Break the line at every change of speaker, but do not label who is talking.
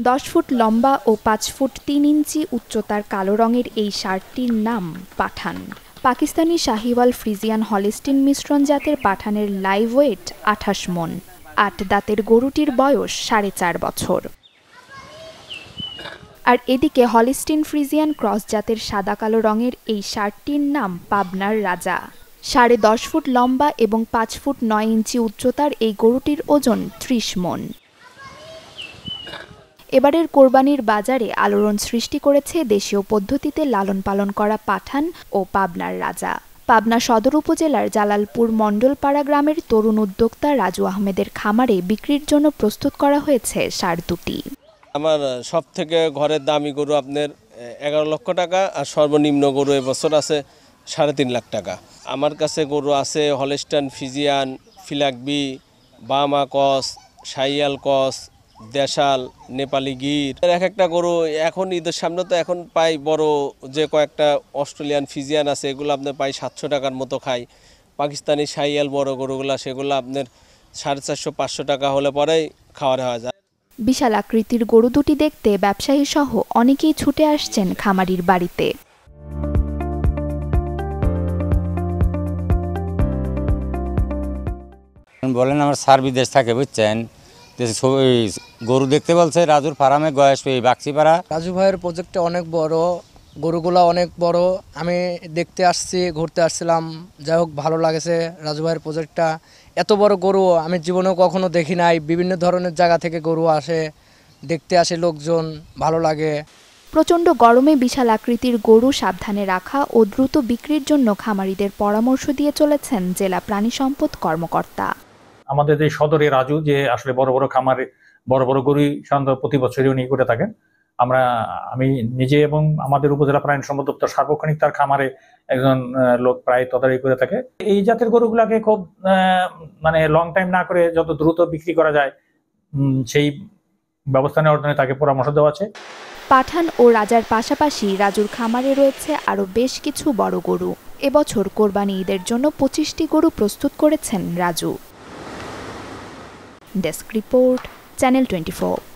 10 foot লম্বা ও 5 foot 3 ইঞ্চি উচ্চতার কালো রঙের এই ষাঁড়টির নাম পাঠান। পাকিস্তানি শাহিওয়াল ফ্রিজিয়ান হলিস্টিন মিশ্রণ জাতের পাঠানের লাইভ ওয়েট 28 মণ। 8 দাঁতের গরুটির বয়স 4.5 বছর। আর এদিকে হলিস্টিন ফ্রিজিয়ান ক্রস জাতের সাদা কালো রঙের এই ষাঁড়টির নাম পাবনার রাজা। 10.5 ফুট লম্বা এবং 5 ফুট 9 ইঞ্চি উচ্চতার এই গরুটির ওজন 30 মণ। এবারের কোরবানির বাজারে আলোড়ন সৃষ্টি করেছে দেশীয় পদ্ধতিতে লালন পালন করা পাঠান ও পাবনার রাজা। পাবনা সদর উপজেলার জালালপুর মণ্ডলপাড়া গ্রামের তরুণ উদ্যোক্তা রাজু আহমেদের খামারে বিক্রির জন্য প্রস্তুত করা হয়েছে ষাঁড় দুটি।
আমার সব থেকে ঘরের দামি গরু আপনার 11 লক্ষ টাকা, আর সর্বনিম্ন গরু এবছর আছে 3.5 লাখ টাকা। আমার কাছে গরু আছে হলিস্টাইন ফ্রিজিয়ান, ফিলাকবি, বামা কস, শাহিয়াল কস, দেশাল, নেপালি গির। এক একটা গরু এখন ঈদের সামনে তো এখন পাই বড় যে কয়েকটা অস্ট্রেলিয়ান ফ্রিজিয়ান আছে, এগুলো আপনার পাই 700 টাকার মতো খাই। পাকিস্তানি শাহিয়াল বড় গরুগুলো সেগুলো আপনার 450-500 টাকা হলে পরেই খাওয়ার হওয়া যায়।
বিশাল আকৃতির গরু দুটি দেখতে ব্যবসায়ী সহ অনেকেই ছুটে আসছেন খামারির বাড়িতে।
বলেন আমার স্যার বিদেশ থাকে বুঝছেন, গরু দেখতে বলছে রাজুর ফার্মে গয়েশ বাক্সিপাড়া।
রাজু ভাইয়ের প্রজেক্টটা অনেক বড়, গরুগুলা অনেক বড়। আমি দেখতে আসছি, ঘুরতে আসছিলাম, যাই হোক ভালো লাগেছে রাজু ভাইয়ের প্রজেক্টটা। এত বড় গরু আমি জীবনেও কখনো দেখি নাই। বিভিন্ন ধরনের জায়গা থেকে গরু আসে, দেখতে আসে লোকজন, ভালো লাগে।
প্রচণ্ড গরমে বিশাল আকৃতির গরু সাবধানে রাখা ও দ্রুত বিক্রির জন্য খামারিদের পরামর্শ দিয়ে চলেছেন জেলা প্রাণী সম্পদ কর্মকর্তা।
আমাদের যে সদরে রাজু যে আসলে বড় বড় খামারে বড় বড় গরু সাধারণত প্রতি বছরই উনি করে থাকেন। আমি নিজে এবং আমাদের উপজেলা প্রাণী সম্পদ দপ্তর সার্বক্ষণিক তার খামারে একজন লোক প্রায় তদারকি করে থাকে। এই জাতের গরুগুলাকে খুব লং টাইম না করে যত দ্রুত বিক্রি করা যায় সেই ব্যবস্থা নেওয়ার জন্য তাকে পরামর্শ দেওয়া আছে।
পাঠান ও রাজার পাশাপাশি রাজুর খামারে রয়েছে আরও বেশ কিছু বড় গরু। এবছর কোরবানি ঈদের জন্য 25টি গরু প্রস্তুত করেছেন রাজু। Desk report, channel 24।